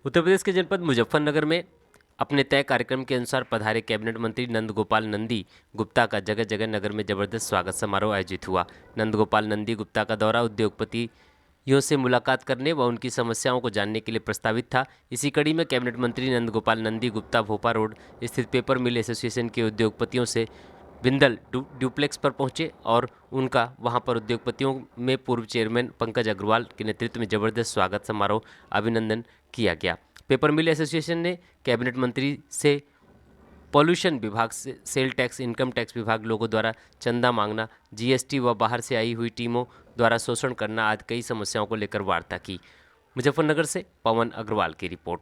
उत्तर प्रदेश के जनपद मुजफ्फरनगर में अपने तय कार्यक्रम के अनुसार पधारे कैबिनेट मंत्री नंद गोपाल नंदी गुप्ता का जगह जगह नगर में जबरदस्त स्वागत समारोह आयोजित हुआ। नंद गोपाल नंदी गुप्ता का दौरा उद्योगपतियों से मुलाकात करने व उनकी समस्याओं को जानने के लिए प्रस्तावित था। इसी कड़ी में कैबिनेट मंत्री नंद गोपाल नंदी गुप्ता भोपा रोड स्थित पेपर मिल एसोसिएशन के उद्योगपतियों से बिंदल ड्यूप्लेक्स पर पहुंचे और उनका वहां पर उद्योगपतियों में पूर्व चेयरमैन पंकज अग्रवाल के नेतृत्व में जबरदस्त स्वागत समारोह अभिनंदन किया गया। पेपर मिल एसोसिएशन ने कैबिनेट मंत्री से पॉल्यूशन विभाग से सेल टैक्स, इनकम टैक्स विभाग लोगों द्वारा चंदा मांगना, जीएसटी व बाहर से आई हुई टीमों द्वारा शोषण करना आदि कई समस्याओं को लेकर वार्ता की। मुजफ्फरनगर से पवन अग्रवाल की रिपोर्ट।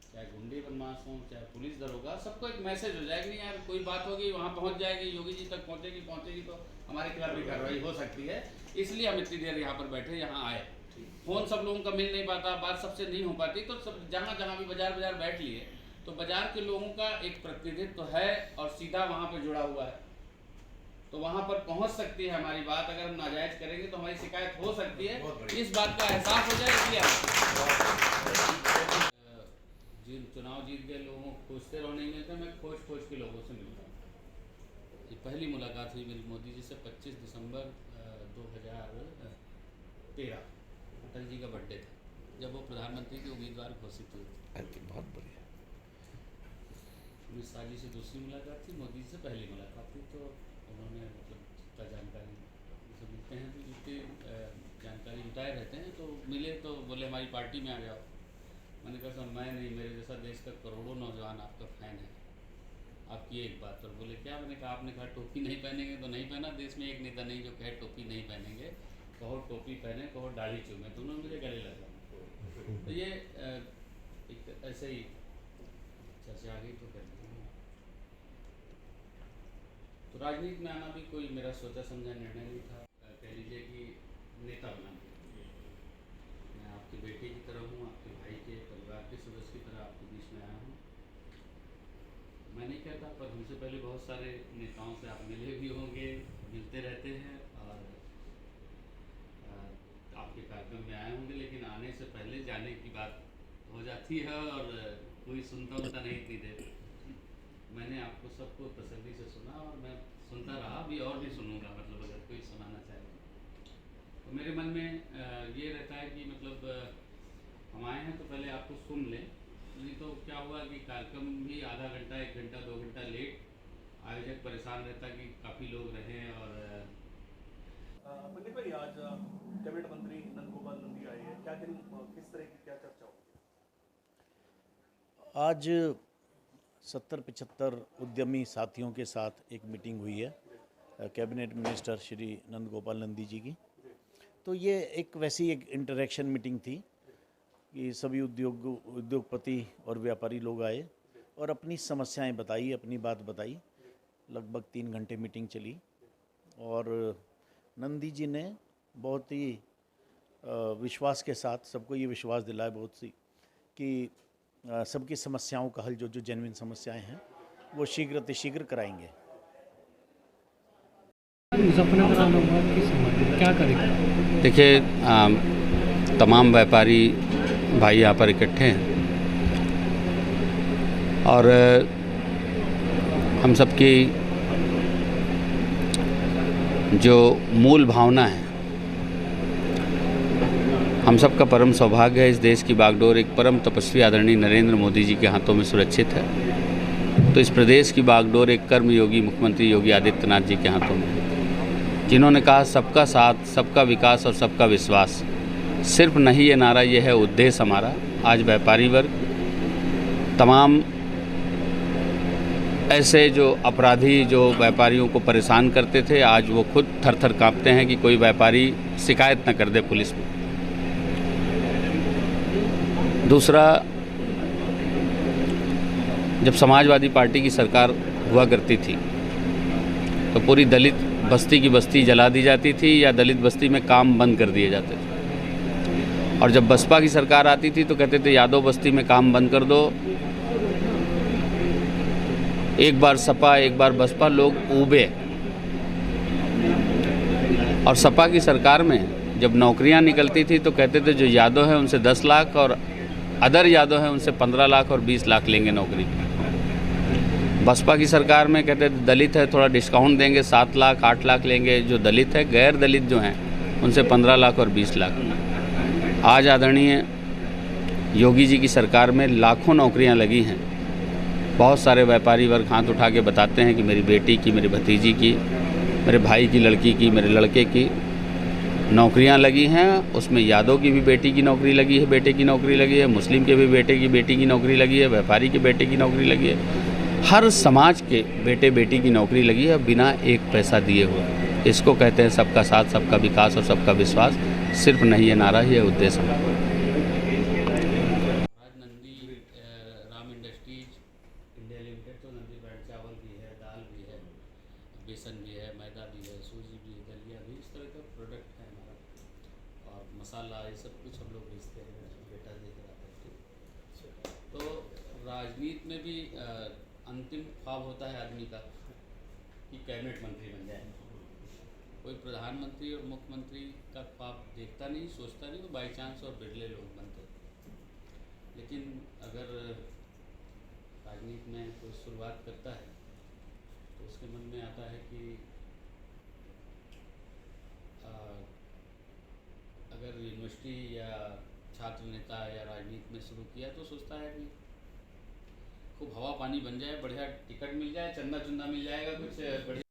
चाहे गुंडे बदमाश हों, चाहे पुलिस दरोगा, सबको एक मैसेज हो जाएगा, नहीं यार कोई बात होगी वहाँ पहुँच जाएगी, योगी जी तक पहुँचेगी तो हमारे खिलाफ भी कार्रवाई हो सकती है। इसलिए हम इतनी देर यहाँ पर बैठे, यहाँ आए। फोन सब लोगों का मिल नहीं पाता, बात सबसे नहीं हो पाती, तो सब जहाँ भी बाजार बैठ लिए तो बाजार के लोगों का एक प्रतिनिधित्व है और सीधा वहाँ पे जुड़ा हुआ है, तो वहाँ पर पहुँच सकती है हमारी बात। अगर हम नाजायज करेंगे तो हमारी शिकायत हो सकती है, इस बात का एहसास हो जाए। इसलिए जिन चुनाव जीत गए लोगों को खोजते रहो नहीं मिलते, मैं खोज के लोगों से मिलता हूँ। ये पहली मुलाकात हुई मेरी मोदी जी से 25 दिसंबर 2013, अटल जी का बर्थडे था, जब वो प्रधानमंत्री के उम्मीदवार घोषित हुए थे। बहुत बढ़िया। अमित शाह जी से दूसरी मुलाकात थी, मोदी जी से पहली मुलाकात थी, तो उन्होंने मतलब जितना जानकारी से मिलते हैं तो जितनी जानकारी जुटाए रहते हैं, तो मिले तो बोले हमारी पार्टी में आ जाओ। मैंने कहा सर मैं नहीं, मेरे जैसा देश का करोड़ों नौजवान आपका फ़ैन है, आपकी एक बात पर। बोले क्या? मैंने कहा आपने कहा टोपी नहीं पहनेंगे तो नहीं पहना। देश में एक नेता नहीं जो कहे टोपी नहीं पहनेंगे, कहो टोपी पहने, कहो दाढ़ी चूमे, दोनों मुझे गले लगा। तो ये एक ऐसे ही चर्चा आ गई तो कर दी। तो राजनीति में आना भी कोई मेरा सोचा समझा निर्णय नहीं था। कह लीजिए कि नेता बना, मैं आपकी बेटी की तरह हूँ, आपके भाई के परिवार के सदस्य की तरह आपके बीच में आया हूँ। मैं नहीं कहता, पर हमसे पहले बहुत सारे नेताओं से आप मिले भी होंगे, मिलते रहते हैं और आपके कार्यक्रम में आए होंगे, लेकिन आने से पहले जाने की बात हो जाती है और कोई सुनता नहीं इतनी देर। मैंने आपको सबको तसल्ली से सुना और मैं सुनता रहा भी और भी सुनूंगा, मतलब अगर कोई सुनाना चाहे तो। मेरे मन में ये रहता है कि मतलब हम आए हैं तो पहले आपको सुन लें, नहीं तो क्या हुआ कि कार्यक्रम भी आधा घंटा, 1 घंटा, 2 घंटा लेट, आयोजक परेशान रहता कि काफ़ी लोग रहें। और पंडित भाई, आज कैबिनेट मंत्री नंद गोपाल नंदी आए हैं, किस तरह की क्या चर्चा होगी? आज 70-75 उद्यमी साथियों के साथ एक मीटिंग हुई है कैबिनेट मिनिस्टर श्री नंद गोपाल नंदी जी की। तो ये एक वैसी एक इंटरेक्शन मीटिंग थी कि सभी उद्योगपति और व्यापारी लोग आए और अपनी समस्याएं बताई, अपनी बात बताई। लगभग 3 घंटे मीटिंग चली और नंदी जी ने बहुत ही विश्वास के साथ सबको ये विश्वास दिलाया बहुत सी कि सबकी समस्याओं का हल, जो जेन्युइन समस्याएं हैं, वो शीघ्र कराएंगे। क्या करेंगे? देखिए, तमाम व्यापारी भाई यहाँ पर इकट्ठे हैं और हम सबकी जो मूल भावना है, हम सबका परम सौभाग्य है इस देश की बागडोर एक परम तपस्वी आदरणीय नरेंद्र मोदी जी के हाथों में सुरक्षित है। तो इस प्रदेश की बागडोर एक कर्मयोगी मुख्यमंत्री योगी आदित्यनाथ जी के हाथों में है, जिन्होंने कहा सबका साथ, सबका विकास और सबका विश्वास। सिर्फ नहीं ये नारा, ये है उद्देश्य हमारा। आज व्यापारी वर्ग, तमाम ऐसे जो अपराधी जो व्यापारियों को परेशान करते थे, आज वो खुद थर-थर काँपते हैं कि कोई व्यापारी शिकायत न कर दे पुलिस में। दूसरा, जब समाजवादी पार्टी की सरकार हुआ करती थी तो पूरी दलित बस्ती की बस्ती जला दी जाती थी या दलित बस्ती में काम बंद कर दिए जाते थे। और जब बसपा की सरकार आती थी तो कहते थे यादव बस्ती में काम बंद कर दो। एक बार सपा, एक बार बसपा, लोग ऊबे। और सपा की सरकार में जब नौकरियां निकलती थी तो कहते थे जो यादव है उनसे 10 लाख और अदर यादव हैं उनसे 15 लाख और 20 लाख लेंगे नौकरी। बसपा की सरकार में कहते हैं दलित है थोड़ा डिस्काउंट देंगे, 7 लाख 8 लाख लेंगे। जो दलित है, गैर दलित जो हैं उनसे 15 लाख और 20 लाख। आज आदरणीय योगी जी की सरकार में लाखों नौकरियां लगी हैं। बहुत सारे व्यापारी वर्ग हाथ उठा के बताते हैं कि मेरी बेटी की, मेरी भतीजी की, मेरे भाई की लड़की की, मेरे लड़के की नौकरियां लगी हैं। उसमें यादव की भी बेटी की नौकरी लगी है, बेटे की नौकरी लगी है, मुस्लिम के भी बेटे की बेटी की नौकरी लगी है, व्यापारी के बेटे की नौकरी लगी है। हर समाज के बेटे बेटी की नौकरी लगी है बिना एक पैसा दिए हुए। इसको कहते हैं सबका साथ, सबका विकास और सबका विश्वास। सिर्फ नहीं ये नारा, ये उद्देश्य है। Nandi Ram industries India limited, तो नंदी ब्रांड चावल भी है, दाल भी है, बेसन भी है, मैदा भी है, सूजी भी है, दलिया भी, इस तरह का प्रोडक्ट है हमारा। और मसाला, ये सब कुछ हम लोग बेचते हैं, बेटा देख रहा था। तो राजनीति में भी अंतिम ख्वाब होता है आदमी का कि कैबिनेट मंत्री बन जाए। कोई प्रधानमंत्री और मुख्यमंत्री का ख्वाब देखता नहीं, सोचता नहीं, वो बाई चांस और बिरले लोग बनते। लेकिन अगर राजनीति में कोई शुरुआत करता है तो उसके मन में आता है कि अगर यूनिवर्सिटी या छात्र नेता या राजनीति में शुरू किया तो सोचता है कि खूब हवा पानी बन जाए, बढ़िया टिकट मिल जाए, चंदा चुंदा मिल जाएगा, कुछ बढ़िया